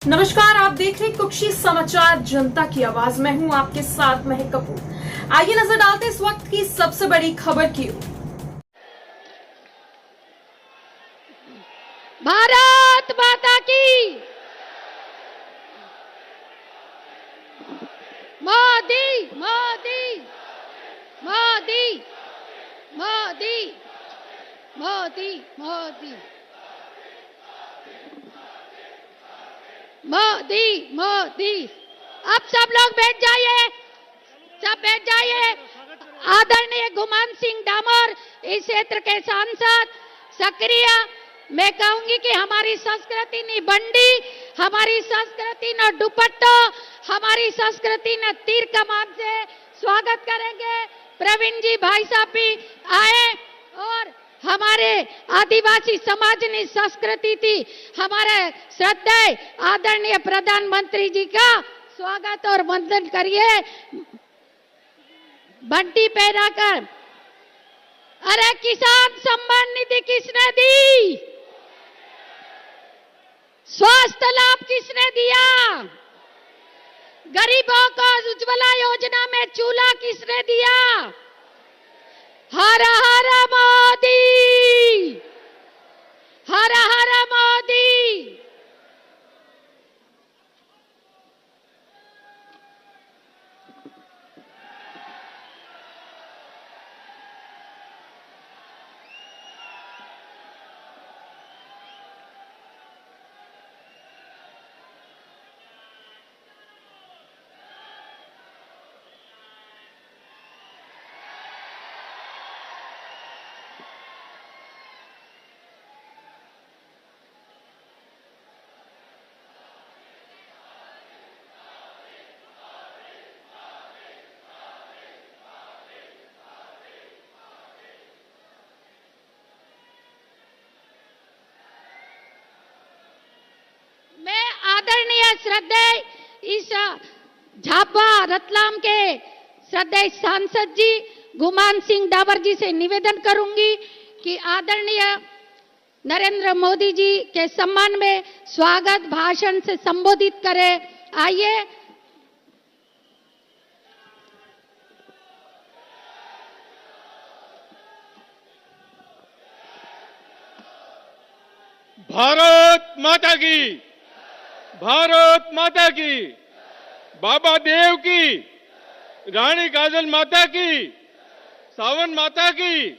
नमस्कार, आप देख रहे हैं कुक्षी समाचार जनता की आवाज। मैं हूं आपके साथ महक कपूर। आइए नजर डालते इस वक्त की सबसे बड़ी खबर की ओर। भारत माता की मोदी मोदी मोदी मोदी मोदी मोदी मोदी मोदी। अब सब लोग बैठ जाइए, सब बैठ जाइए। आदरणीय गुमान सिंह डामोर इस क्षेत्र के सांसद सक्रिय। मैं कहूंगी कि हमारी संस्कृति ने बंडी, हमारी संस्कृति न दुपट्टो, हमारी संस्कृति न तीर कमान से स्वागत करेंगे। प्रवीण जी भाई साहब भी आए और हमारे आदिवासी समाज ने संस्कृति थी, हमारे श्रद्धेय आदरणीय प्रधानमंत्री जी का स्वागत और वंदन करिए बंटी पहनाकर। अरे किसान सम्मान निधि किसने दी? स्वास्थ्य लाभ किसने दिया? गरीबों को उज्ज्वला योजना में चूल्हा किसने दिया? हर हर मोदी, हर हर मोदी। मैं आदरणीय श्रद्धेय इस झाबा रतलाम के श्रद्धेय सांसद जी गुमान सिंह डावर जी से निवेदन करूंगी कि आदरणीय नरेंद्र मोदी जी के सम्मान में स्वागत भाषण से संबोधित करें। आइए। भारत माता की, भारत माता की, बाबा देव की, रानी काजल माता की, सावन माता की,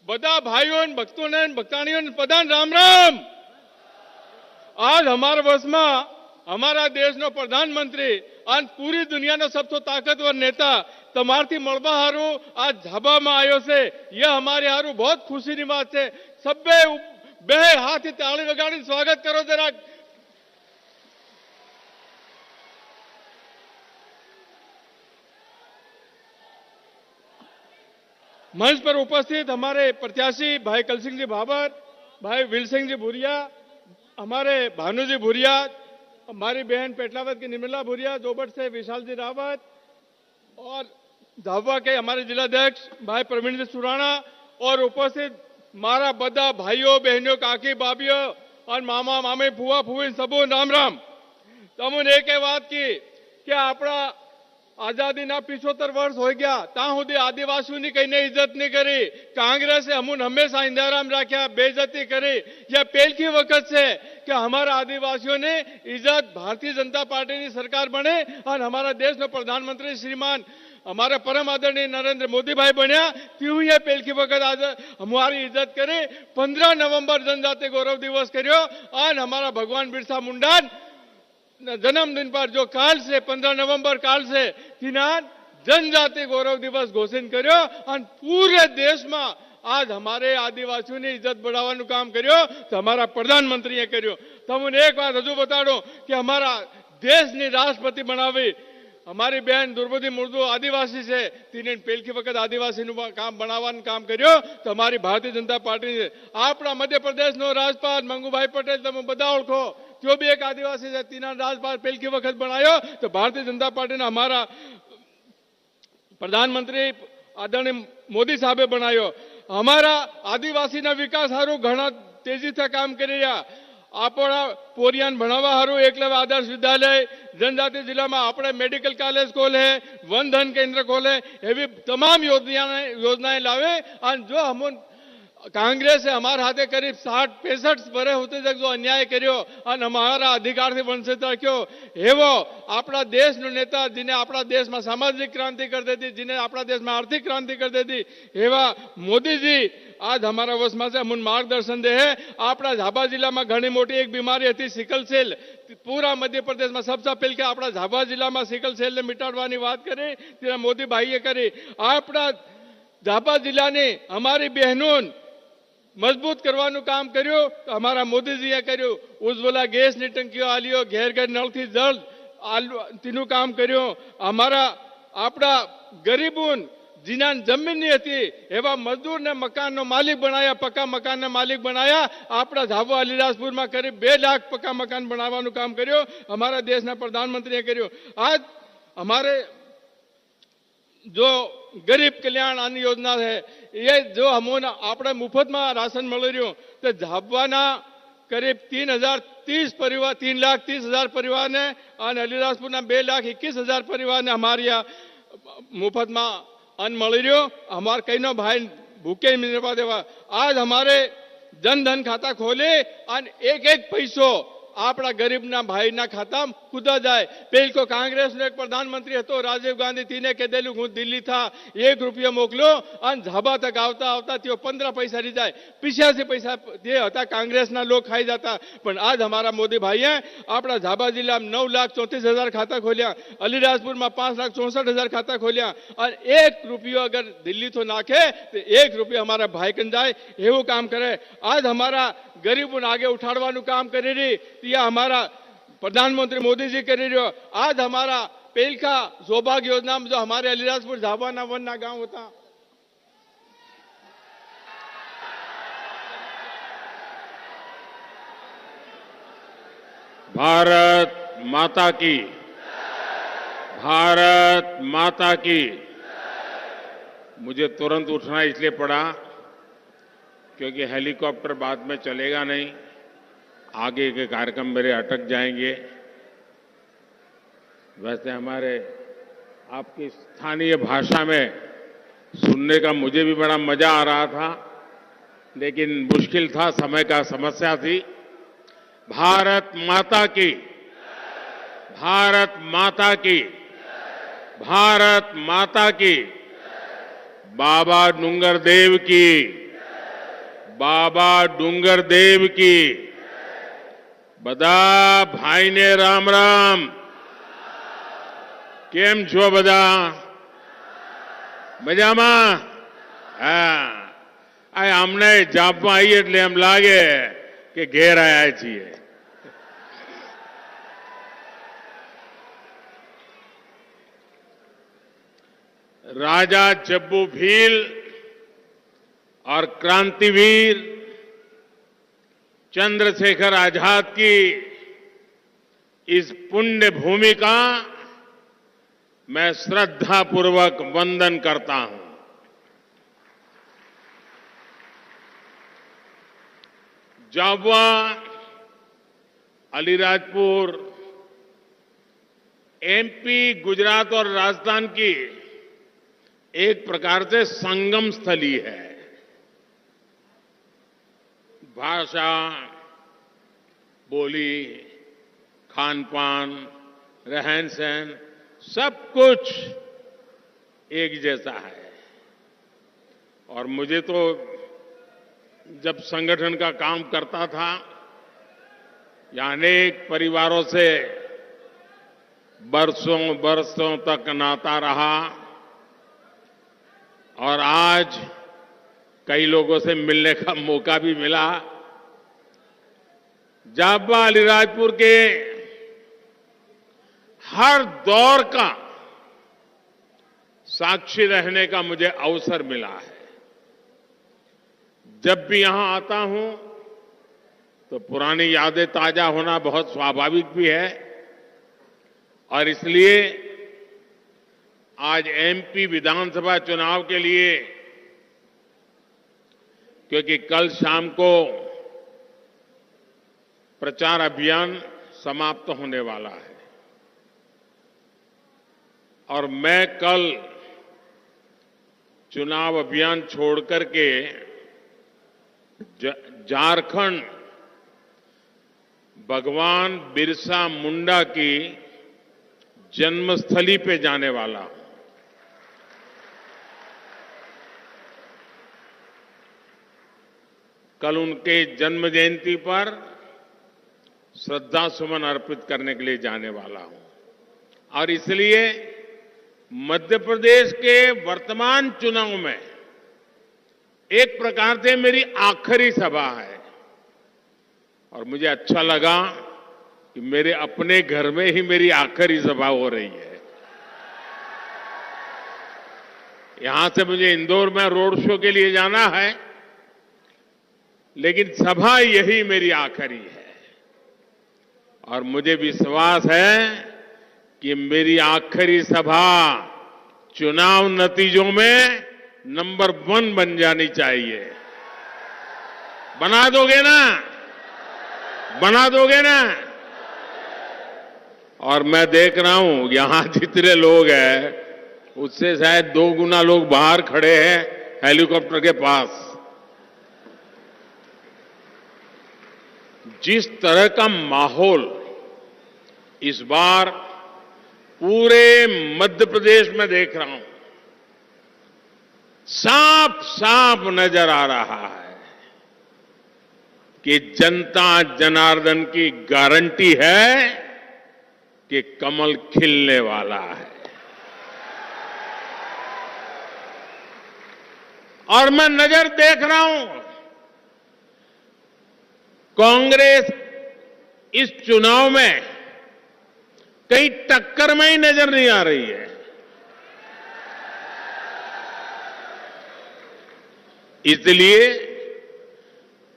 बदा भाइयों भक्तों ने भक्तानियों ने प्रधान राम राम। आज हमारे वर्ष में हमारा देश नो प्रधानमंत्री आज पूरी दुनिया नो सबसे ताकतवर नेता तमारथी मळवा हारू आज झाबा में आयो से। यह हमारे हारू बहुत खुशी की बात है। सबे बे हाथ ताली वगाड़ी स्वागत करो जरा। मंच पर उपस्थित हमारे प्रत्याशी भाई कलसिंह जी भाबर, भाई विल सिंह जी भूरिया, हमारे भानु जी भूरिया, हमारी बहन पेटलावत की निर्मला भूरिया, जोबट से विशाल जी रावत और झाबुआ के हमारे जिलाध्यक्ष भाई प्रवीण जी सुराणा और उपस्थित मारा बदा भाइयों बहनों काकी बाबियों और मामा मामी फुआ फुई सबो राम राम। तमुने एक बात की अपना आजादी ना 75 वर्ष हो गया ता सुधी आदिवासियों की कहीं इज्जत नहीं करी। कांग्रेस अमुन हमेशा इंदिराम राख्या, बेइज्जती करी। यह पहल की वक्त से कि हमारा आदिवासियों ने इज्जत भारतीय जनता पार्टी की सरकार बने और हमारा देश में प्रधानमंत्री श्रीमान हमारा परम आदरणीय नरेंद्र मोदी भाई बनया। क्यों यह पहल की वक्त आज हमारी इज्जत करे। 15 नवंबर जनजाति गौरव दिवस करियो और हमारा भगवान बिरसा मुंडा जन्मदिन पर जो काल से 15 नवंबर काल से तिनान जनजाति गौरव दिवस घोषित करियो और पूरे देश में आज हमारे आदिवासियों ने इज्जत बढ़ावा काम करियो तो हमारा प्रधानमंत्री ने करियो। तमुने एक बात हजू बता दो कि हमारा देश ने राष्ट्रपति बनावी हमारी बहन द्रौपदी मुर्मू आदिवासी से तीन पहल की वक्त आदिवासी काम बनावान काम करियो तो हमारी भारतीय जनता पार्टी ने अपना मध्य प्रदेश नो राज्यपाल मंगूभाई पटेल तब बदा ओळखो जो भी एक आदिवासी से तीन राज्यपाल पहल की वक्त बनायो तो भारतीय जनता पार्टी ने हमारा प्रधानमंत्री आदरणीय मोदी साहबे बनायो। हमारा आदिवासी ना विकास हारू घना तेजी से काम कर रहा। આપણા પોરિયાન ભણાવવા હારું એકલવ્ય આદર્શ વિદ્યાલય, जनजाति जिला में આપણે मेडिकल कॉलेज खोले, वन धन केंद्र खोले, એવી તમામ योजनाएं लावे। और जो हम कांग्रेस हमारे हाथे करीब 60-65 वर्ष होते तक जो अन्याय करो और हमारा अधिकार से वंचित रखो, एवो अपना देश नो नेता जिन्हें अपना देश में सामाजिक क्रांति कर देती, जिन्हें अपना देश में आर्थिक क्रांति कर देती, एवा मोदी जी आज हमारा वश में से हम मार्गदर्शन दे है। अपना झाबा जिला में घनी मोटी एक बीमारी थी सिकल सेल, पूरा मध्य प्रदेश में सबसे पहले अपना झाबा जिला में सिकल सेल ने मिटाड़वानी बात करी, तेरा मोदी भाई करी। अपना झाबा जिला ने हमारी बहनों मजबूत करवानु काम कर्यो, हमारा मोदीजीए कर्यो। उज्ज्वला गैस ની ટંકીઓ આલ્યો, ઘેર ઘેર નળથી જળ તેનું કામ કર્યો। અમારા આપણા ગરીબોન जिन्हें जमीन नहीं थी एवं मजदूर ने मकान नो मालिक बनाया, पक्का मकान ने मालिक बनाया। अपना झाबुआ अलीराजपुर में करीब 2 लाख पक्का मकान बनावानु काम कर्यो, हमारा देश ना प्रधानमंत्री कर्यो। आज हमारे जो गरीब कल्याण अन्न योजना है, ये जो हमने अपने मुफ्त में राशन मिल रही तो झाबुआना करीब 3,030 परिवार, 3,30,000 परिवार ने और अलीराजपुर 2,21,000 परिवार ने हमारे यहाँ मुफ्त में अन्न मिल रही। हमारे कई नो भाई भूखे नहीं पा देवा। आज हमारे जन धन खाता खोले और एक पैसो अपना गरीब ना भाई ना खाता कूदा जाए। पहले को कांग्रेस ने एक प्रधानमंत्री तो राजीव गांधी तीने के दिलू हूँ दिल्ली था, 1 रुपया मोकलो और झाबा तक आवता आवता त्यो 15 पैसा रही जाए, 85 पैसा ये होता कांग्रेस ना लोग खाई जाता। पर आज हमारा मोदी भाई है अपना झाबा जिला में 9,34,000 खाता खोलिया, अलीराजपुर में 5,64,000 खाता खोलिया और 1 रुपया अगर दिल्ली तो नाखे तो 1 रुपया हमारा भाई कन जाए, एवं काम करे। आज हमारा गरीबों आगे उठाड़वानु काम करे रही, या हमारा प्रधानमंत्री मोदी जी कर रहे हो। आज हमारा पहल का सौभाग्य योजना में जो हमारे अलीराजपुर झाबाना वन्ना गांव होता, भारत माता की, भारत माता की। मुझे तुरंत उठना इसलिए पड़ा क्योंकि हेलीकॉप्टर बाद में चलेगा नहीं, आगे के कार्यक्रम मेरे अटक जाएंगे। वैसे हमारे आपकी स्थानीय भाषा में सुनने का मुझे भी बड़ा मजा आ रहा था, लेकिन मुश्किल था, समय का समस्या थी। भारत माता की, भारत माता की, भारत माता की। बाबा डूंगर देव की, बाबा डूंगर देव की। बदा भाई ने राम राम, केम छो बदा मजामा? हाँ, हमने जापमा आई એટલે એમ લાગે કે ઘેર આયા છીએ। राजा जब्बू भील और क्रांतिवीर चंद्रशेखर आजाद की इस पुण्य भूमि का मैं श्रद्धापूर्वक वंदन करता हूं। झाबुआ अलीराजपुर एमपी, गुजरात और राजस्थान की एक प्रकार से संगम स्थली है। भाषा, बोली, खान पान, रहन सहन सब कुछ एक जैसा है। और मुझे तो जब संगठन का काम करता था, या अनेक परिवारों से बरसों बरसों तक नाता रहा, और आज कई लोगों से मिलने का मौका भी मिला। झाबुआ अलीराजपुर के हर दौर का साक्षी रहने का मुझे अवसर मिला है। जब भी यहां आता हूं तो पुरानी यादें ताजा होना बहुत स्वाभाविक भी है, और इसलिए आज एमपी विधानसभा चुनाव के लिए, क्योंकि कल शाम को प्रचार अभियान समाप्त होने वाला है और मैं कल चुनाव अभियान छोड़ करके झारखंड भगवान बिरसा मुंडा की जन्मस्थली पे जाने वाला हूं। कल उनके जन्म जयंती पर श्रद्धा सुमन अर्पित करने के लिए जाने वाला हूं और इसलिए मध्य प्रदेश के वर्तमान चुनाव में एक प्रकार से मेरी आखिरी सभा है और मुझे अच्छा लगा कि मेरे अपने घर में ही मेरी आखिरी सभा हो रही है। यहां से मुझे इंदौर में रोड शो के लिए जाना है, लेकिन सभा यही मेरी आखिरी है और मुझे विश्वास है कि मेरी आखिरी सभा चुनाव नतीजों में नंबर 1 बन जानी चाहिए। बना दोगे ना? बना दोगे ना? और मैं देख रहा हूं यहां जितने लोग हैं उससे शायद 2 गुना लोग बाहर खड़े हैं हेलीकॉप्टर के पास। जिस तरह का माहौल इस बार पूरे मध्य प्रदेश में देख रहा हूं, साफ साफ नजर आ रहा है कि जनता जनार्दन की गारंटी है कि कमल खिलने वाला है। और मैं नजर देख रहा हूं कांग्रेस इस चुनाव में कहीं टक्कर में ही नजर नहीं आ रही है। इसलिए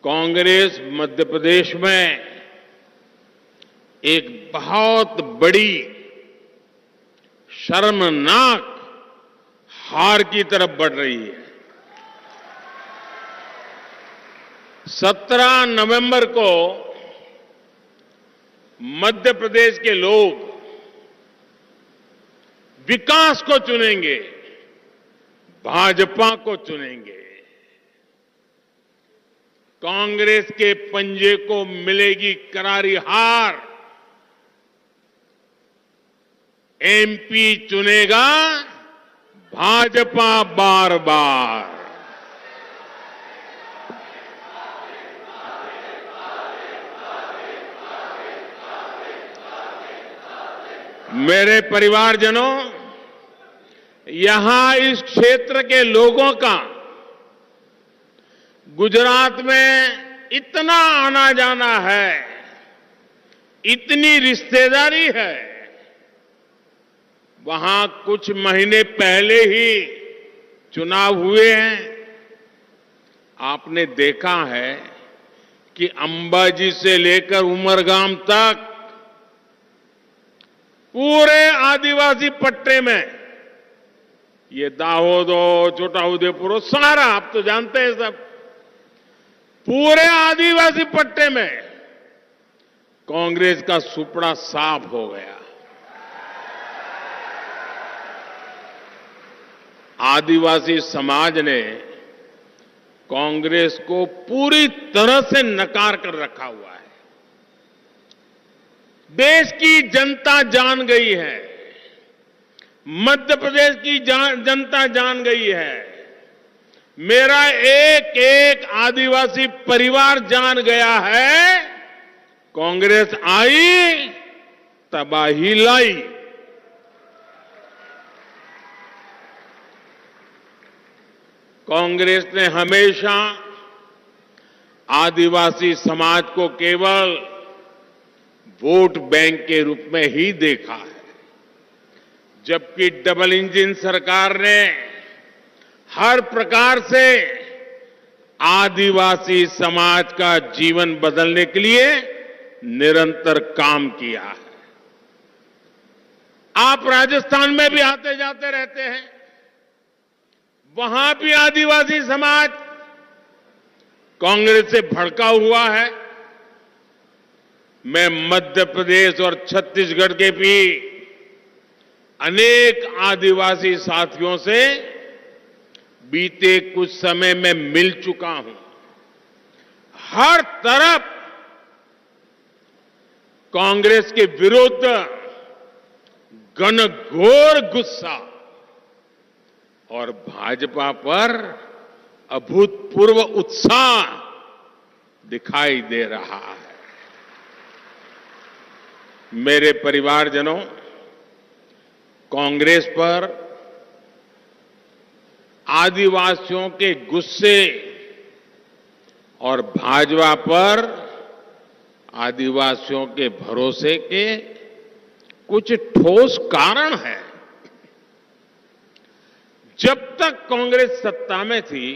कांग्रेस मध्य प्रदेश में एक बहुत बड़ी शर्मनाक हार की तरफ बढ़ रही है। 17 नवंबर को मध्य प्रदेश के लोग विकास को चुनेंगे, भाजपा को चुनेंगे। कांग्रेस के पंजे को मिलेगी करारी हार। एमपी चुनेगा भाजपा बार बार। मेरे परिवारजनों, यहां इस क्षेत्र के लोगों का गुजरात में इतना आना जाना है, इतनी रिश्तेदारी है। वहां कुछ महीने पहले ही चुनाव हुए हैं। आपने देखा है कि अंबाजी से लेकर उमरगाम तक पूरे आदिवासी पट्टे में, ये दाहोद हो, छोटा उदेपुर हो, सारा आप तो जानते हैं सब, पूरे आदिवासी पट्टे में कांग्रेस का सुपड़ा साफ हो गया। आदिवासी समाज ने कांग्रेस को पूरी तरह से नकार कर रखा हुआ है। देश की जनता जान गई है, मध्य प्रदेश की जनता जान गई है, मेरा एक एक आदिवासी परिवार जान गया है, कांग्रेस आई तबाही लाई। कांग्रेस ने हमेशा आदिवासी समाज को केवल वोट बैंक के रूप में ही देखा है, जबकि डबल इंजन सरकार ने हर प्रकार से आदिवासी समाज का जीवन बदलने के लिए निरंतर काम किया है। आप राजस्थान में भी आते जाते रहते हैं, वहां भी आदिवासी समाज कांग्रेस से भड़का हुआ है। मैं मध्य प्रदेश और छत्तीसगढ़ के भी अनेक आदिवासी साथियों से बीते कुछ समय में मिल चुका हूं। हर तरफ कांग्रेस के विरुद्ध घनघोर गुस्सा और भाजपा पर अभूतपूर्व उत्साह दिखाई दे रहा है। मेरे परिवारजनों, कांग्रेस पर आदिवासियों के गुस्से और भाजपा पर आदिवासियों के भरोसे के कुछ ठोस कारण हैं। जब तक कांग्रेस सत्ता में थी,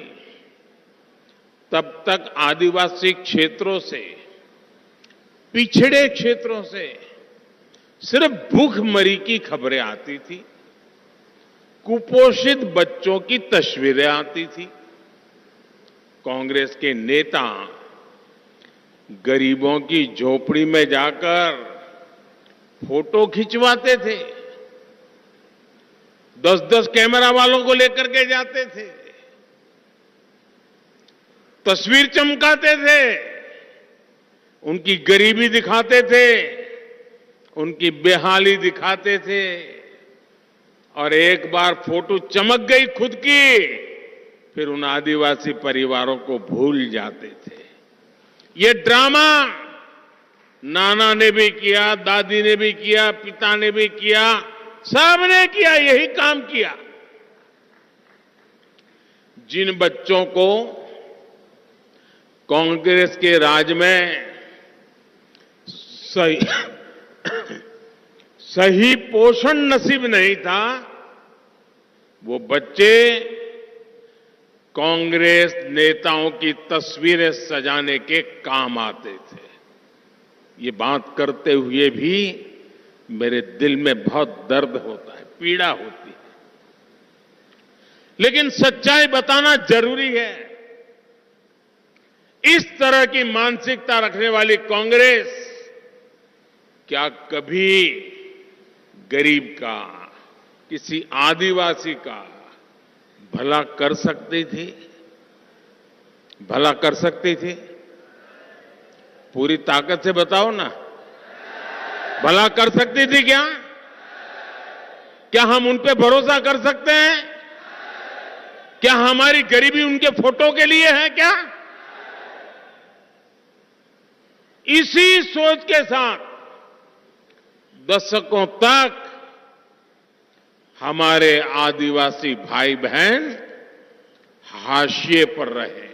तब तक आदिवासी क्षेत्रों से, पिछड़े क्षेत्रों से सिर्फ भूखमरी की खबरें आती थी, कुपोषित बच्चों की तस्वीरें आती थी। कांग्रेस के नेता गरीबों की झोपड़ी में जाकर फोटो खिंचवाते थे, 10-10 कैमरा वालों को लेकर के जाते थे, तस्वीर चमकाते थे, उनकी गरीबी दिखाते थे, उनकी बेहाली दिखाते थे, और एक बार फोटो चमक गई खुद की, फिर उन आदिवासी परिवारों को भूल जाते थे। ये ड्रामा नाना ने भी किया, दादी ने भी किया, पिता ने भी किया, सबने किया, यही काम किया। जिन बच्चों को कांग्रेस के राज में सही पोषण नसीब नहीं था, वो बच्चे कांग्रेस नेताओं की तस्वीरें सजाने के काम आते थे। ये बात करते हुए भी मेरे दिल में बहुत दर्द होता है, पीड़ा होती है, लेकिन सच्चाई बताना जरूरी है। इस तरह की मानसिकता रखने वाली कांग्रेस क्या कभी गरीब का, किसी आदिवासी का भला कर सकती थी? भला कर सकती थी? पूरी ताकत से बताओ ना, भला कर सकती थी क्या? क्या हम उन पे भरोसा कर सकते हैं? क्या हमारी गरीबी उनके फोटो के लिए है क्या? इसी सोच के साथ दशकों तक हमारे आदिवासी भाई बहन हाशिए पर रहे।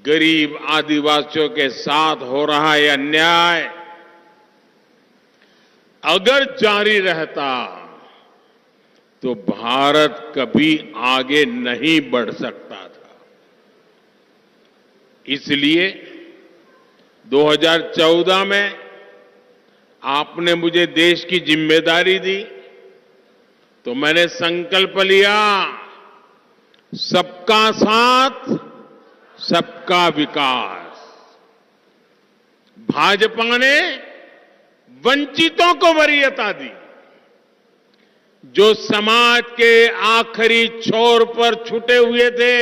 गरीब आदिवासियों के साथ हो रहा यह अन्याय अगर जारी रहता तो भारत कभी आगे नहीं बढ़ सकता था। इसलिए 2014 में आपने मुझे देश की जिम्मेदारी दी तो मैंने संकल्प लिया, सबका साथ, सबका विकास। भाजपा ने वंचितों को वरीयता दी, जो समाज के आखिरी छोर पर छूटे हुए थे,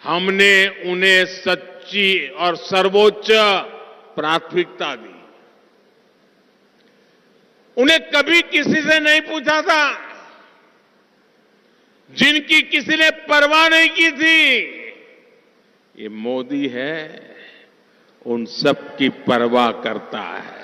हमने उन्हें सच्ची और सर्वोच्च प्राथमिकता दी। उन्हें कभी किसी से नहीं पूछा था, जिनकी किसी ने परवाह नहीं की थी। ये मोदी है, उन सब की परवाह करता है।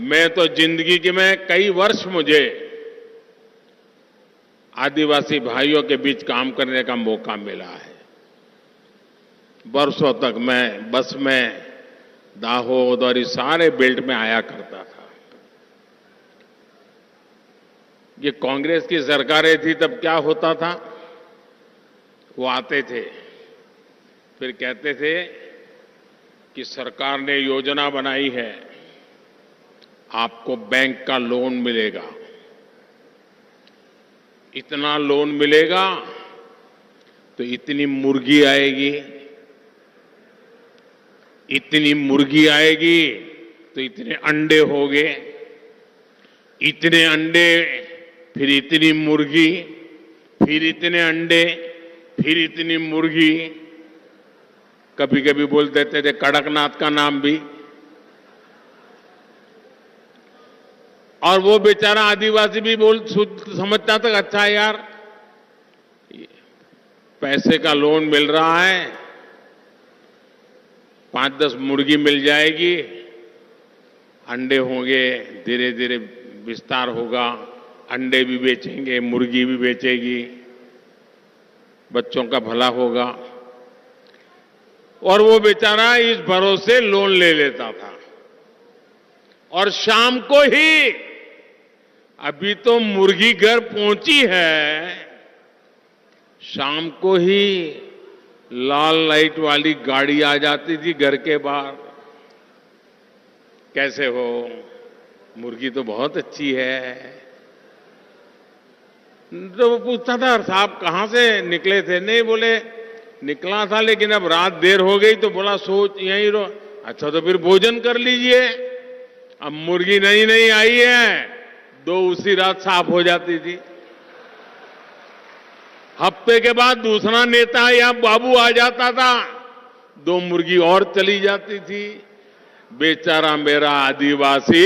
मैं तो जिंदगी में कई वर्ष मुझे आदिवासी भाइयों के बीच काम करने का मौका मिला है। वर्षों तक मैं बस में दाहोद और इस सारे बेल्ट में आया करता था। ये कांग्रेस की सरकारें थी तब क्या होता था, वो आते थे, फिर कहते थे कि सरकार ने योजना बनाई है, आपको बैंक का लोन मिलेगा। इतना लोन मिलेगा तो इतनी मुर्गी आएगी, इतनी मुर्गी आएगी तो इतने अंडे होंगे, इतने अंडे, फिर इतनी मुर्गी, फिर इतने अंडे, फिर इतनी मुर्गी। कभी कभी बोल देते थे कड़कनाथ का नाम भी। और वो बेचारा आदिवासी भी समझता था अच्छा यार पैसे का लोन मिल रहा है, 5-10 मुर्गी मिल जाएगी, अंडे होंगे, धीरे धीरे विस्तार होगा, अंडे भी बेचेंगे, मुर्गी भी बेचेगी, बच्चों का भला होगा। और वो बेचारा इस भरोसे लोन ले लेता था। और शाम को ही, अभी तो मुर्गी घर पहुंची है, शाम को ही लाल लाइट वाली गाड़ी आ जाती थी घर के बाहर। कैसे हो, मुर्गी तो बहुत अच्छी है। तो वो पूछता था साहब कहां से निकले थे? नहीं, बोले निकला था लेकिन अब रात देर हो गई तो बोला सोच यहीं रहो। अच्छा तो फिर भोजन कर लीजिए। अब मुर्गी नई नई आई है, 2 उसी रात साफ हो जाती थी। हफ्ते के बाद दूसरा नेता या बाबू आ जाता था, 2 मुर्गी और चली जाती थी। बेचारा मेरा आदिवासी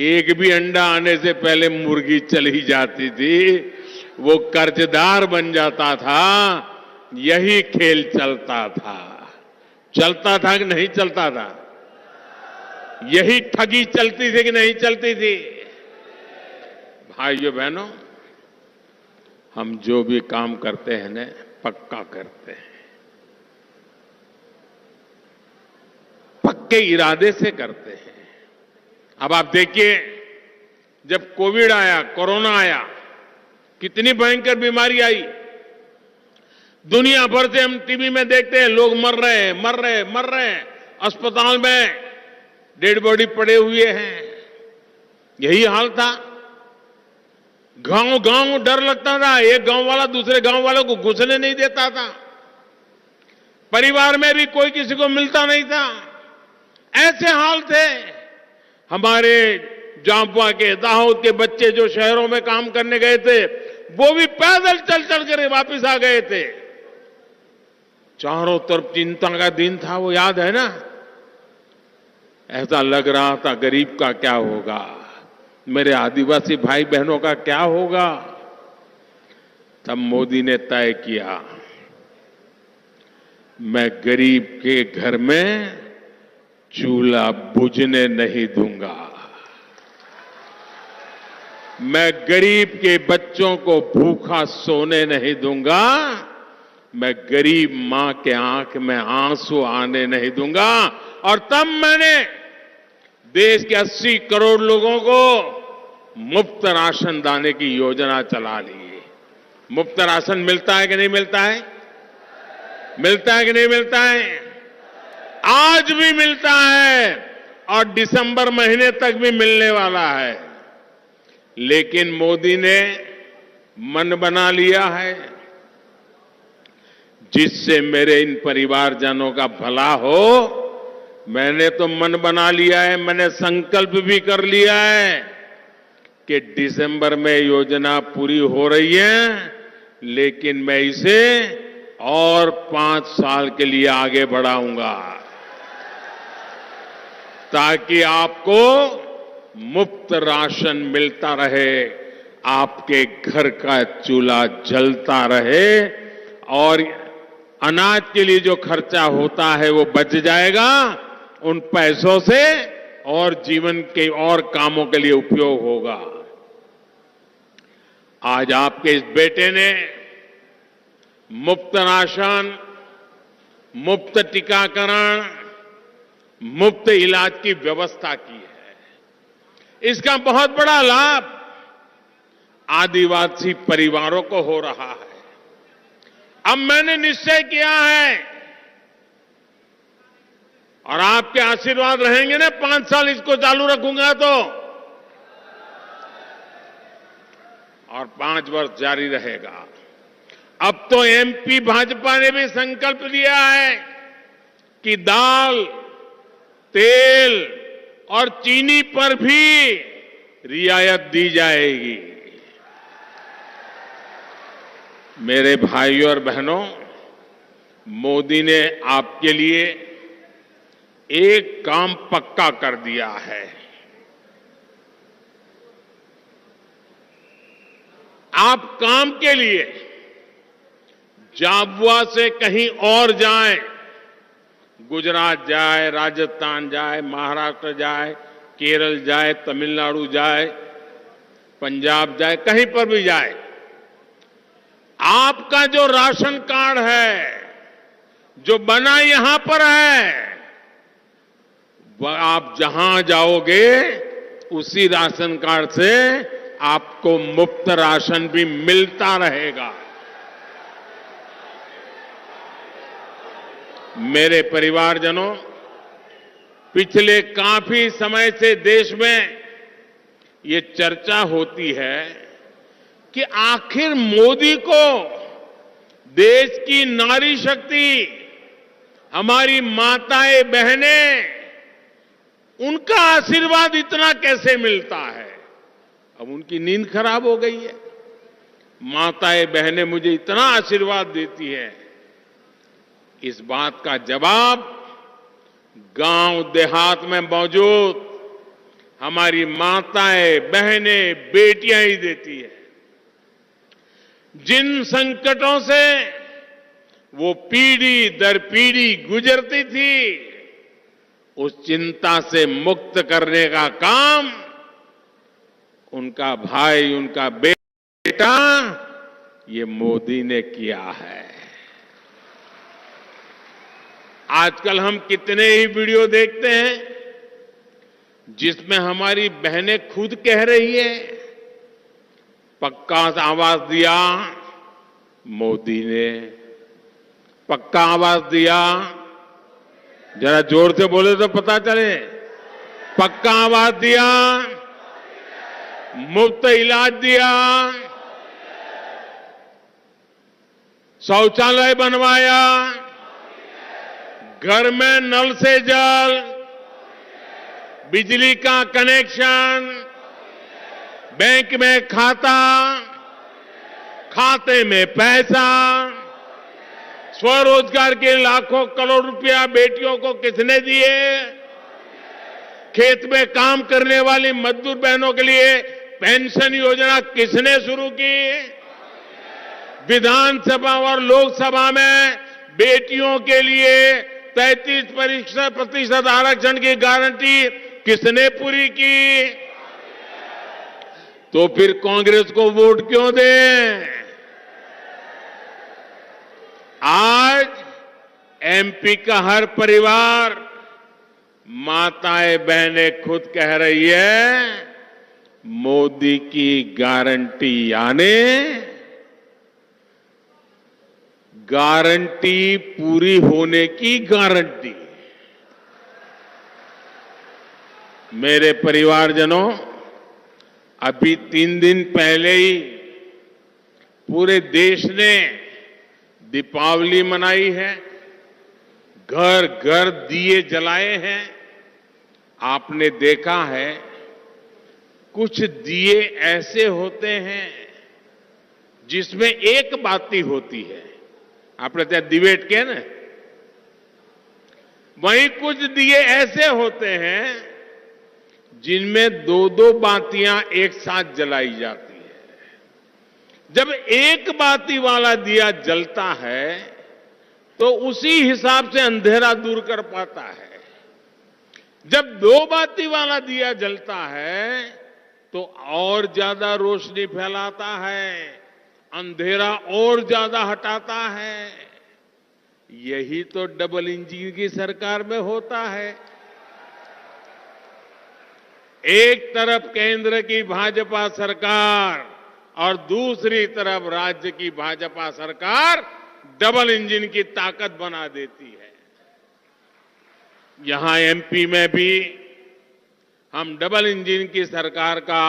एक भी अंडा आने से पहले मुर्गी चली जाती थी, वो कर्जदार बन जाता था। यही खेल चलता था। चलता था कि नहीं चलता था? यही ठगी चलती थी कि नहीं चलती थी? भाइयों बहनों, हम जो भी काम करते हैं ना, पक्का करते हैं, पक्के इरादे से करते हैं। अब आप देखिए, जब कोविड आया, कोरोना आया, कितनी भयंकर बीमारी आई। दुनिया भर से हम टीवी में देखते हैं लोग मर रहे हैं, अस्पताल में डेड बॉडी पड़े हुए हैं। यही हाल था। गांव गांव डर लगता था, एक गांव वाला दूसरे गांव वालों को घुसने नहीं देता था। परिवार में भी कोई किसी को मिलता नहीं था। ऐसे हाल थे। हमारे जांपवा के, दाहोद के बच्चे जो शहरों में काम करने गए थे, वो भी पैदल चल चल कर वापस आ गए थे। चारों तरफ चिंता का दिन था, वो याद है ना? ऐसा लग रहा था गरीब का क्या होगा, मेरे आदिवासी भाई बहनों का क्या होगा। तब मोदी ने तय किया, मैं गरीब के घर में चूल्हा बुझने नहीं दूंगा, मैं गरीब के बच्चों को भूखा सोने नहीं दूंगा, मैं गरीब मां के आंख में आंसू आने नहीं दूंगा। और तब मैंने देश के 80 करोड़ लोगों को मुफ्त राशन दाने की योजना चला ली। मुफ्त राशन मिलता है कि नहीं मिलता है? मिलता है कि नहीं मिलता है? आज भी मिलता है और दिसंबर महीने तक भी मिलने वाला है। लेकिन मोदी ने मन बना लिया है, जिससे मेरे इन परिवारजनों का भला हो। मैंने तो मन बना लिया है, मैंने संकल्प भी कर लिया है कि दिसंबर में योजना पूरी हो रही है, लेकिन मैं इसे और 5 साल के लिए आगे बढ़ाऊंगा, ताकि आपको मुफ्त राशन मिलता रहे, आपके घर का चूल्हा जलता रहे और अनाज के लिए जो खर्चा होता है वो बच जाएगा। उन पैसों से और जीवन के और कामों के लिए उपयोग होगा। आज आपके इस बेटे ने मुफ्त राशन, मुफ्त टीकाकरण, मुफ्त इलाज की व्यवस्था की है। इसका बहुत बड़ा लाभ आदिवासी परिवारों को हो रहा है। अब मैंने निश्चय किया है और आपके आशीर्वाद रहेंगे ना, 5 साल इसको चालू रखूंगा तो, और 5 वर्ष जारी रहेगा। अब तो एमपी भाजपा ने भी संकल्प लिया है कि दाल, तेल और चीनी पर भी रियायत दी जाएगी। मेरे भाइयों और बहनों, मोदी ने आपके लिए एक काम पक्का कर दिया है। आप काम के लिए झाबुआ से कहीं और जाएं, गुजरात जाए, राजस्थान जाए, महाराष्ट्र जाए, केरल जाए, तमिलनाडु जाए, पंजाब जाए, कहीं पर भी जाए, आपका जो राशन कार्ड है, जो बना यहां पर है, वह आप जहां जाओगे उसी राशन कार्ड से आपको मुफ्त राशन भी मिलता रहेगा। मेरे परिवारजनों, पिछले काफी समय से देश में ये चर्चा होती है कि आखिर मोदी को देश की नारी शक्ति, हमारी माताएं बहनें, उनका आशीर्वाद इतना कैसे मिलता है। अब उनकी नींद खराब हो गई है। माताएं बहनें मुझे इतना आशीर्वाद देती है, इस बात का जवाब गांव देहात में मौजूद हमारी माताएं बहनें बेटियां ही देती है। जिन संकटों से वो पीढ़ी दर पीढ़ी गुजरती थी, उस चिंता से मुक्त करने का काम उनका भाई, उनका बेटा, ये मोदी ने किया है। आजकल हम कितने ही वीडियो देखते हैं जिसमें हमारी बहनें खुद कह रही है, पक्का आवाज दिया मोदी ने, पक्का आवाज दिया, जरा जोर से बोले तो पता चले, पक्का आवाज दिया, मुफ्त इलाज दिया, शौचालय बनवाया, घर में नल से जल, बिजली का कनेक्शन, बैंक में खाता, खाते में पैसा, स्वरोजगार के लाखों करोड़ रुपया बेटियों को किसने दिए, खेत में काम करने वाली मजदूर बहनों के लिए पेंशन योजना किसने शुरू की, विधानसभा और लोकसभा में बेटियों के लिए 33% आरक्षण की गारंटी किसने पूरी की। तो फिर कांग्रेस को वोट क्यों दें। आज एमपी का हर परिवार, माताएं बहनें खुद कह रही है, मोदी की गारंटी, यानी गारंटी पूरी होने की गारंटी। मेरे परिवारजनों, अभी 3 दिन पहले ही पूरे देश ने दीपावली मनाई है, घर घर दिए जलाए हैं। आपने देखा है कुछ दिए ऐसे होते हैं जिसमें एक बाती होती है, आपने त्या दिवेट के ना, वहीं कुछ दिए ऐसे होते हैं जिनमें 2-2 बातियां एक साथ जलाई जाती है। जब एक बाती वाला दिया जलता है तो उसी हिसाब से अंधेरा दूर कर पाता है। जब 2 बाती वाला दिया जलता है तो और ज्यादा रोशनी फैलाता है, अंधेरा और ज्यादा हटाता है। यही तो डबल इंजन की सरकार में होता है। एक तरफ केंद्र की भाजपा सरकार और दूसरी तरफ राज्य की भाजपा सरकार डबल इंजन की ताकत बना देती है। यहां एमपी में भी हम डबल इंजन की सरकार का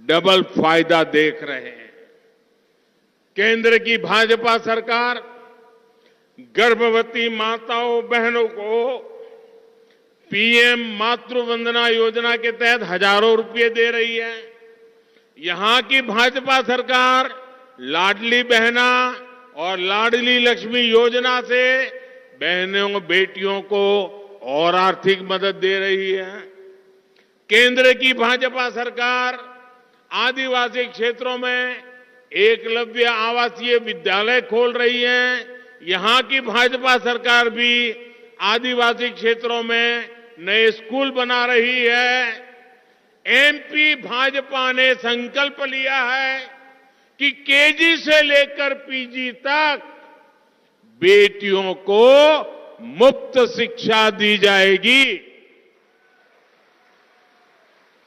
डबल फायदा देख रहे हैं। केंद्र की भाजपा सरकार गर्भवती माताओं बहनों को पीएम मातृ वंदना योजना के तहत हजारों रुपए दे रही है। यहां की भाजपा सरकार लाडली बहना और लाडली लक्ष्मी योजना से बहनों बेटियों को और आर्थिक मदद दे रही है। केंद्र की भाजपा सरकार आदिवासी क्षेत्रों में एकलव्य आवासीय विद्यालय खोल रही है। यहां की भाजपा सरकार भी आदिवासी क्षेत्रों में नए स्कूल बना रही है। एमपी भाजपा ने संकल्प लिया है कि केजी से लेकर पीजी तक बेटियों को मुफ्त शिक्षा दी जाएगी।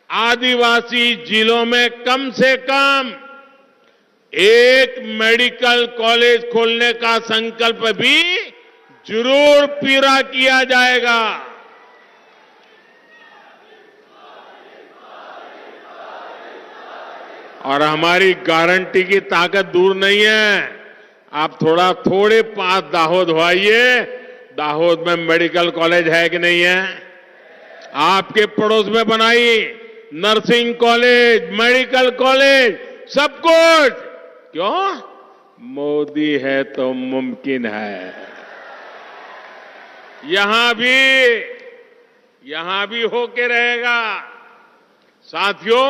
आदिवासी जिलों में कम से कम एक मेडिकल कॉलेज खोलने का संकल्प भी जरूर पूरा किया जाएगा। और हमारी गारंटी की ताकत दूर नहीं है। आप थोड़े पास दाहोद हो आइए, दाहोद में मेडिकल कॉलेज है कि नहीं है? आपके पड़ोस में बनाई नर्सिंग कॉलेज, मेडिकल कॉलेज, सब कुछ। क्यों? मोदी है तो मुमकिन है। यहां भी होके रहेगा। साथियों,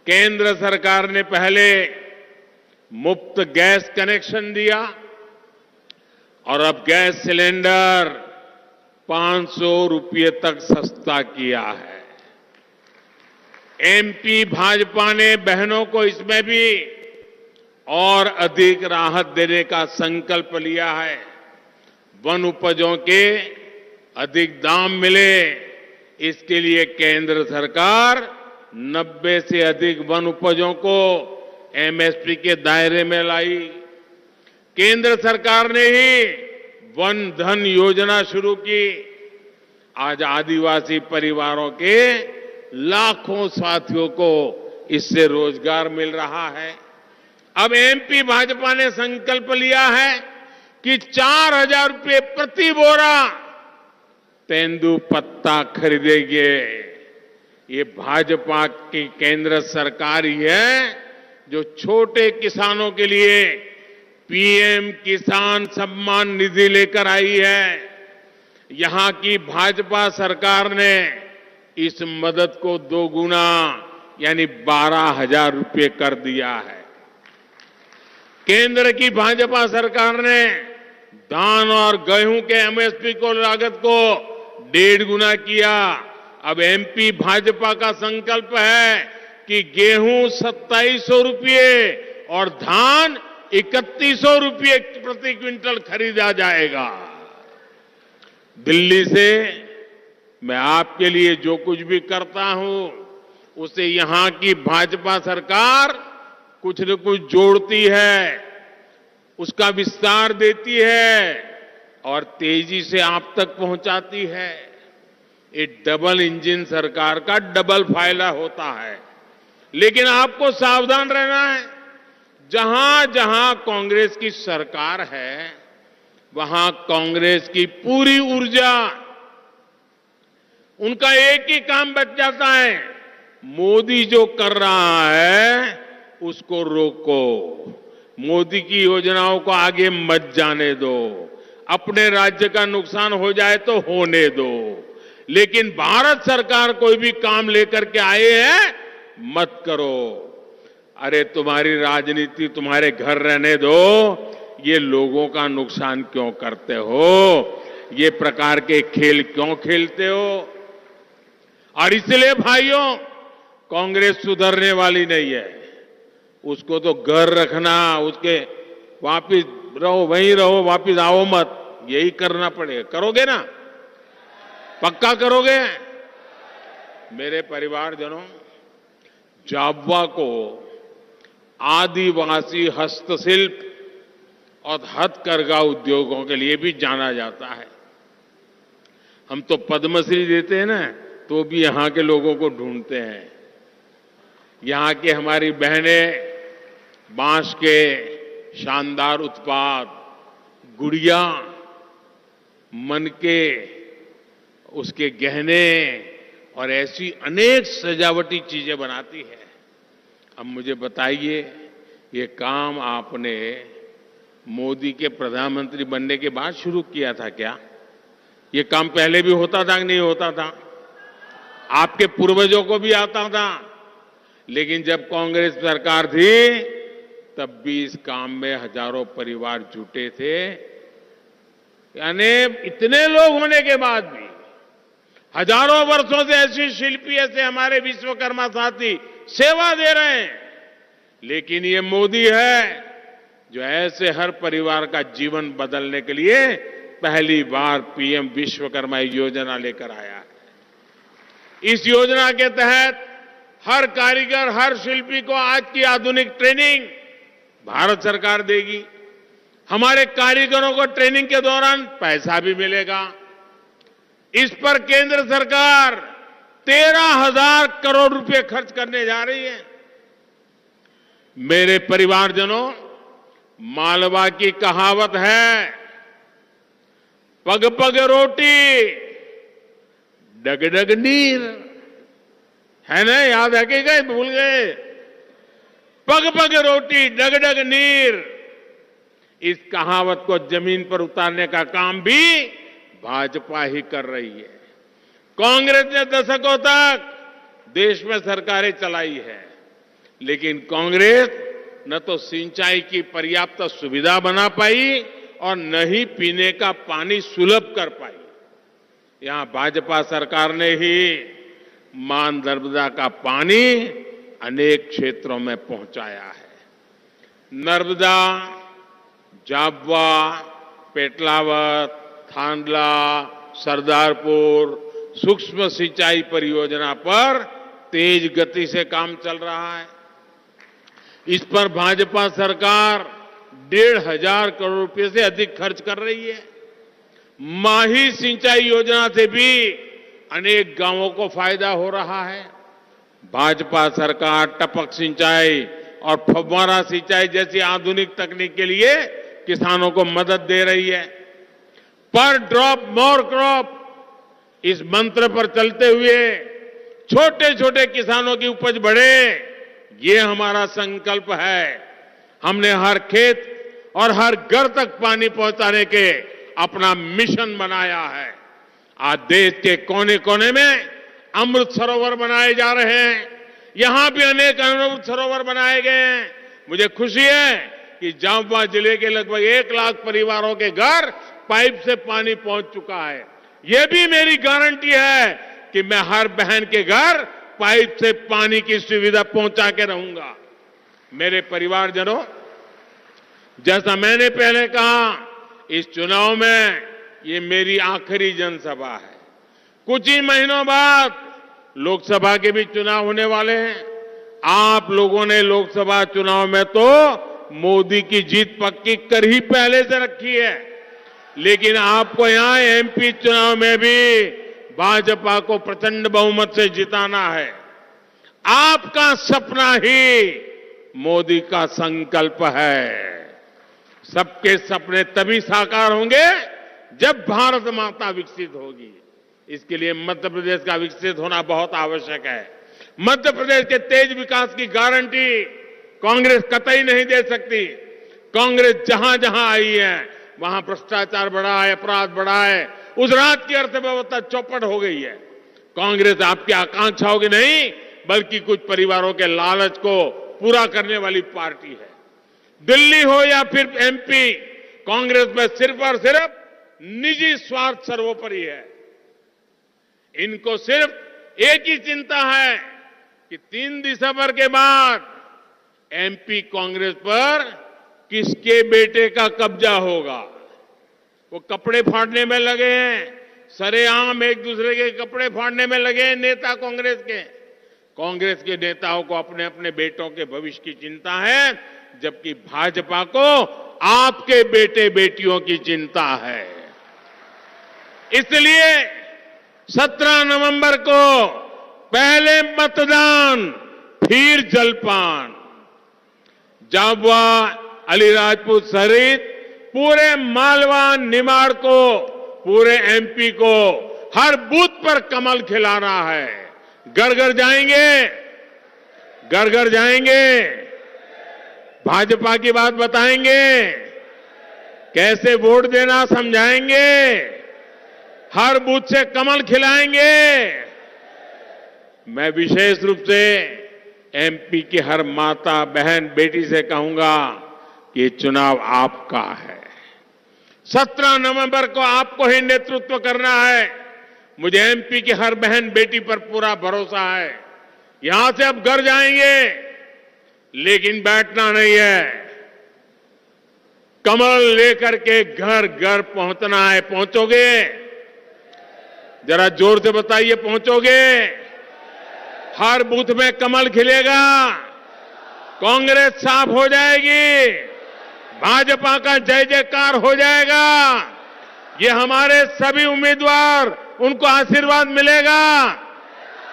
केंद्र सरकार ने पहले मुफ्त गैस कनेक्शन दिया और अब गैस सिलेंडर 500 रुपये तक सस्ता किया है। एमपी भाजपा ने बहनों को इसमें भी और अधिक राहत देने का संकल्प लिया है। वन उपजों के अधिक दाम मिले, इसके लिए केंद्र सरकार 90 से अधिक वन उपजों को एमएसपी के दायरे में लाई। केंद्र सरकार ने ही वन धन योजना शुरू की। आज आदिवासी परिवारों के लाखों साथियों को इससे रोजगार मिल रहा है। अब एमपी भाजपा ने संकल्प लिया है कि 4000 रुपये प्रति बोरा तेंदू पत्ता खरीदेंगे। ये भाजपा की केंद्र सरकार ही है जो छोटे किसानों के लिए पीएम किसान सम्मान निधि लेकर आई है। यहां की भाजपा सरकार ने इस मदद को 2 गुना यानी 12,000 रुपये कर दिया है। केंद्र की भाजपा सरकार ने धान और गेहूं के एमएसपी को लागत को 1.5 गुना किया। अब एमपी भाजपा का संकल्प है कि गेहूं 2700 रुपये और धान 3100 रुपये प्रति क्विंटल खरीदा जाएगा। दिल्ली से मैं आपके लिए जो कुछ भी करता हूं उसे यहां की भाजपा सरकार कुछ न कुछ जोड़ती है, उसका विस्तार देती है और तेजी से आप तक पहुंचाती है। ये डबल इंजन सरकार का डबल फायदा होता है। लेकिन आपको सावधान रहना है। जहां जहां कांग्रेस की सरकार है वहां कांग्रेस की पूरी ऊर्जा, उनका एक ही काम बच जाता है, मोदी जो कर रहा है उसको रोको, मोदी की योजनाओं को आगे मत जाने दो, अपने राज्य का नुकसान हो जाए तो होने दो, लेकिन भारत सरकार कोई भी काम लेकर के आए हैं मत करो। अरे तुम्हारी राजनीति तुम्हारे घर रहने दो, ये लोगों का नुकसान क्यों करते हो? ये प्रकार के खेल क्यों खेलते हो? और इसलिए भाइयों, कांग्रेस सुधरने वाली नहीं है। उसको तो घर रखना, उसके वापिस रहो, वहीं रहो, वापिस आओ मत, यही करना पड़ेगा। करोगे ना? पक्का करोगे? मेरे परिवारजनों, जाब्वा को आदिवासी हस्तशिल्प और हथकरघा उद्योगों के लिए भी जाना जाता है। हम तो पद्मश्री देते हैं ना, तो भी यहां के लोगों को ढूंढते हैं। यहां के हमारी बहनें बांस के शानदार उत्पाद, गुड़िया, मन के उसके गहने और ऐसी अनेक सजावटी चीजें बनाती है। अब मुझे बताइए, ये काम आपने मोदी के प्रधानमंत्री बनने के बाद शुरू किया था क्या? ये काम पहले भी होता था कि नहीं होता था? आपके पूर्वजों को भी आता था, लेकिन जब कांग्रेस सरकार थी तब भी इस काम में हजारों परिवार जुटे थे। यानी इतने लोग होने के बाद भी हजारों वर्षों से ऐसी शिल्पी, ऐसे हमारे विश्वकर्मा साथी सेवा दे रहे हैं। लेकिन ये मोदी है जो ऐसे हर परिवार का जीवन बदलने के लिए पहली बार पीएम विश्वकर्मा योजना लेकर आया है। इस योजना के तहत हर कारीगर, हर शिल्पी को आज की आधुनिक ट्रेनिंग भारत सरकार देगी। हमारे कारीगरों को ट्रेनिंग के दौरान पैसा भी मिलेगा। इस पर केंद्र सरकार 13,000 करोड़ रुपए खर्च करने जा रही है। मेरे परिवारजनों, मालवा की कहावत है, पग पग रोटी डग डग नीर, है ना? याद है कि गए, भूल गए? पग पग रोटी डग डग नीर, इस कहावत को जमीन पर उतारने का काम भी भाजपा ही कर रही है। कांग्रेस ने दशकों तक देश में सरकारें चलाई है, लेकिन कांग्रेस न तो सिंचाई की पर्याप्त सुविधा बना पाई और न ही पीने का पानी सुलभ कर पाई। यहां भाजपा सरकार ने ही मां नर्मदा का पानी अनेक क्षेत्रों में पहुंचाया है। नर्मदा, जाबवा, पेटलावत, थांदला, सरदारपुर सूक्ष्म सिंचाई परियोजना पर तेज गति से काम चल रहा है। इस पर भाजपा सरकार 1,500 करोड़ रुपए से अधिक खर्च कर रही है। माही सिंचाई योजना से भी अनेक गांवों को फायदा हो रहा है। भाजपा सरकार टपक सिंचाई और फव्वारा सिंचाई जैसी आधुनिक तकनीक के लिए किसानों को मदद दे रही है। पर ड्रॉप मोर क्रॉप, इस मंत्र पर चलते हुए छोटे छोटे किसानों की उपज बढ़े, ये हमारा संकल्प है। हमने हर खेत और हर घर तक पानी पहुंचाने के अपना मिशन बनाया है। आज देश के कोने कोने में अमृत सरोवर बनाए जा रहे हैं। यहां भी अनेक अमृत सरोवर बनाए गए हैं। मुझे खुशी है कि जामवा जिले के लगभग 1 लाख परिवारों के घर पाइप से पानी पहुंच चुका है। यह भी मेरी गारंटी है कि मैं हर बहन के घर पाइप से पानी की सुविधा पहुंचा के रहूंगा। मेरे परिवारजनों, जैसा मैंने पहले कहा, इस चुनाव में ये मेरी आखिरी जनसभा है। कुछ ही महीनों बाद लोकसभा के भी चुनाव होने वाले हैं। आप लोगों ने लोकसभा चुनाव में तो मोदी की जीत पक्की कर ही पहले से रखी है, लेकिन आपको यहां एमपी चुनाव में भी भाजपा को प्रचंड बहुमत से जिताना है। आपका सपना ही मोदी का संकल्प है। सबके सपने तभी साकार होंगे जब भारत माता विकसित होगी। इसके लिए मध्य प्रदेश का विकसित होना बहुत आवश्यक है। मध्य प्रदेश के तेज विकास की गारंटी कांग्रेस कतई नहीं दे सकती। कांग्रेस जहां जहां आई है वहां भ्रष्टाचार बढ़ा है, अपराध बढ़ा है, उस राज्य की अर्थव्यवस्था चौपट हो गई है। कांग्रेस आपकी आकांक्षाओं की नहीं, बल्कि कुछ परिवारों के लालच को पूरा करने वाली पार्टी है। दिल्ली हो या फिर एमपी, कांग्रेस में सिर्फ और सिर्फ निजी स्वार्थ सर्वोपरि है। इनको सिर्फ एक ही चिंता है कि 3 दिसंबर के बाद एमपी कांग्रेस पर किसके बेटे का कब्जा होगा। वो कपड़े फाड़ने में लगे हैं, सरेआम एक दूसरे के कपड़े फाड़ने में लगे हैं नेता कांग्रेस के। कांग्रेस के नेताओं को अपने अपने बेटों के भविष्य की चिंता है, जबकि भाजपा को आपके बेटे बेटियों की चिंता है। इसलिए 17 नवंबर को पहले मतदान फिर जलपान। झाबुआ, अलीराजपुर सहित पूरे मालवा, निमाड़ को, पूरे एमपी को हर बूथ पर कमल खिलाना है। घर घर जाएंगे, घर घर जाएंगे, भाजपा की बात बताएंगे, कैसे वोट देना समझाएंगे, हर बूथ से कमल खिलाएंगे। मैं विशेष रूप से एमपी की हर माता, बहन, बेटी से कहूंगा कि ये चुनाव आपका है। 17 नवंबर को आपको ही नेतृत्व करना है। मुझे एमपी की हर बहन, बेटी पर पूरा भरोसा है। यहां से अब घर जाएंगे, लेकिन बैठना नहीं है। कमल लेकर के घर घर पहुंचना है। पहुंचोगे? जरा जोर से बताइए, पहुंचोगे? हर बूथ में कमल खिलेगा, कांग्रेस साफ हो जाएगी, भाजपा का जय जयकार हो जाएगा। ये हमारे सभी उम्मीदवार, उनको आशीर्वाद मिलेगा,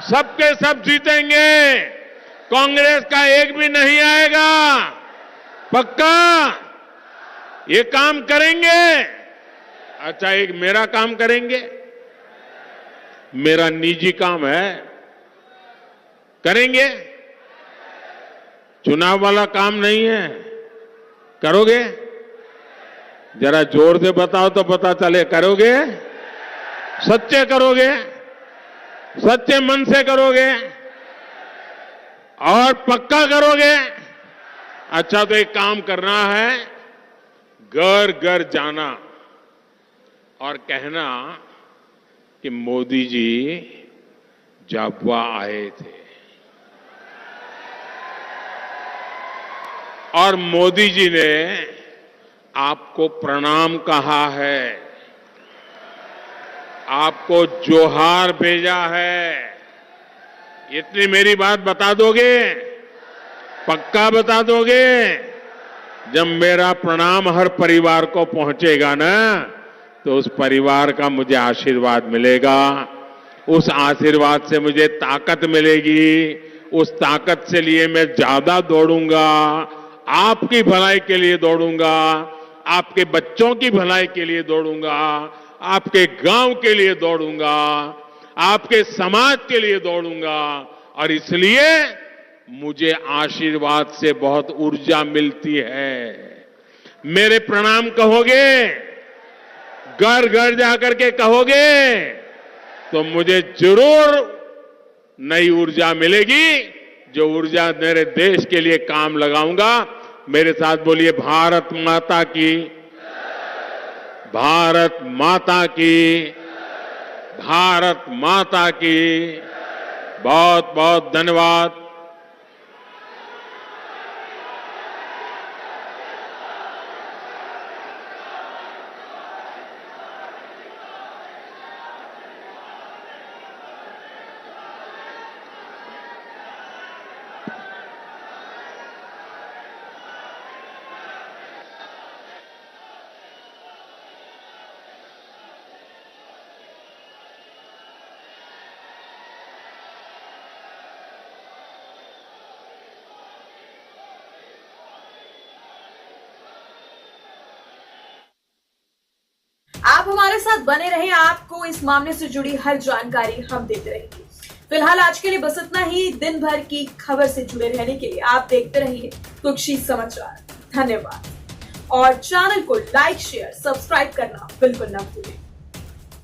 सबके सब जीतेंगे, कांग्रेस का एक भी नहीं आएगा। पक्का ये काम करेंगे? अच्छा, एक मेरा काम करेंगे, मेरा निजी काम है, करेंगे? चुनाव वाला काम नहीं है, करोगे? जरा जोर से बताओ तो पता चले। करोगे? सच्चे करोगे? सच्चे मन से करोगे और पक्का करोगे? अच्छा, तो एक काम करना है, घर घर जाना और कहना कि मोदी जी झाबुआ आए थे और मोदी जी ने आपको प्रणाम कहा है, आपको जोहार भेजा है। इतनी मेरी बात बता दोगे? पक्का बता दोगे? जब मेरा प्रणाम हर परिवार को पहुंचेगा ना, तो उस परिवार का मुझे आशीर्वाद मिलेगा। उस आशीर्वाद से मुझे ताकत मिलेगी। उस ताकत से लिए मैं ज्यादा दौड़ूंगा, आपकी भलाई के लिए दौड़ूंगा, आपके बच्चों की भलाई के लिए दौड़ूंगा, आपके गांव के लिए दौड़ूंगा, आपके समाज के लिए दौड़ूंगा। और इसलिए मुझे आशीर्वाद से बहुत ऊर्जा मिलती है। मेरे प्रणाम कहोगे, घर घर जाकर के कहोगे, तो मुझे जरूर नई ऊर्जा मिलेगी, जो ऊर्जा मेरे देश के लिए काम लगाऊंगा। मेरे साथ बोलिए, भारत माता की, भारत माता की, भारत माता की। बहुत बहुत धन्यवाद। आप हमारे साथ बने रहें, आपको इस मामले से जुड़ी हर जानकारी हम देते रहेंगे। फिलहाल आज के लिए बस इतना ही। दिन भर की खबर से जुड़े रहने के लिए आप देखते रहिए कुक्षी समाचार। धन्यवाद और चैनल को लाइक, शेयर, सब्सक्राइब करना बिल्कुल न भूलें।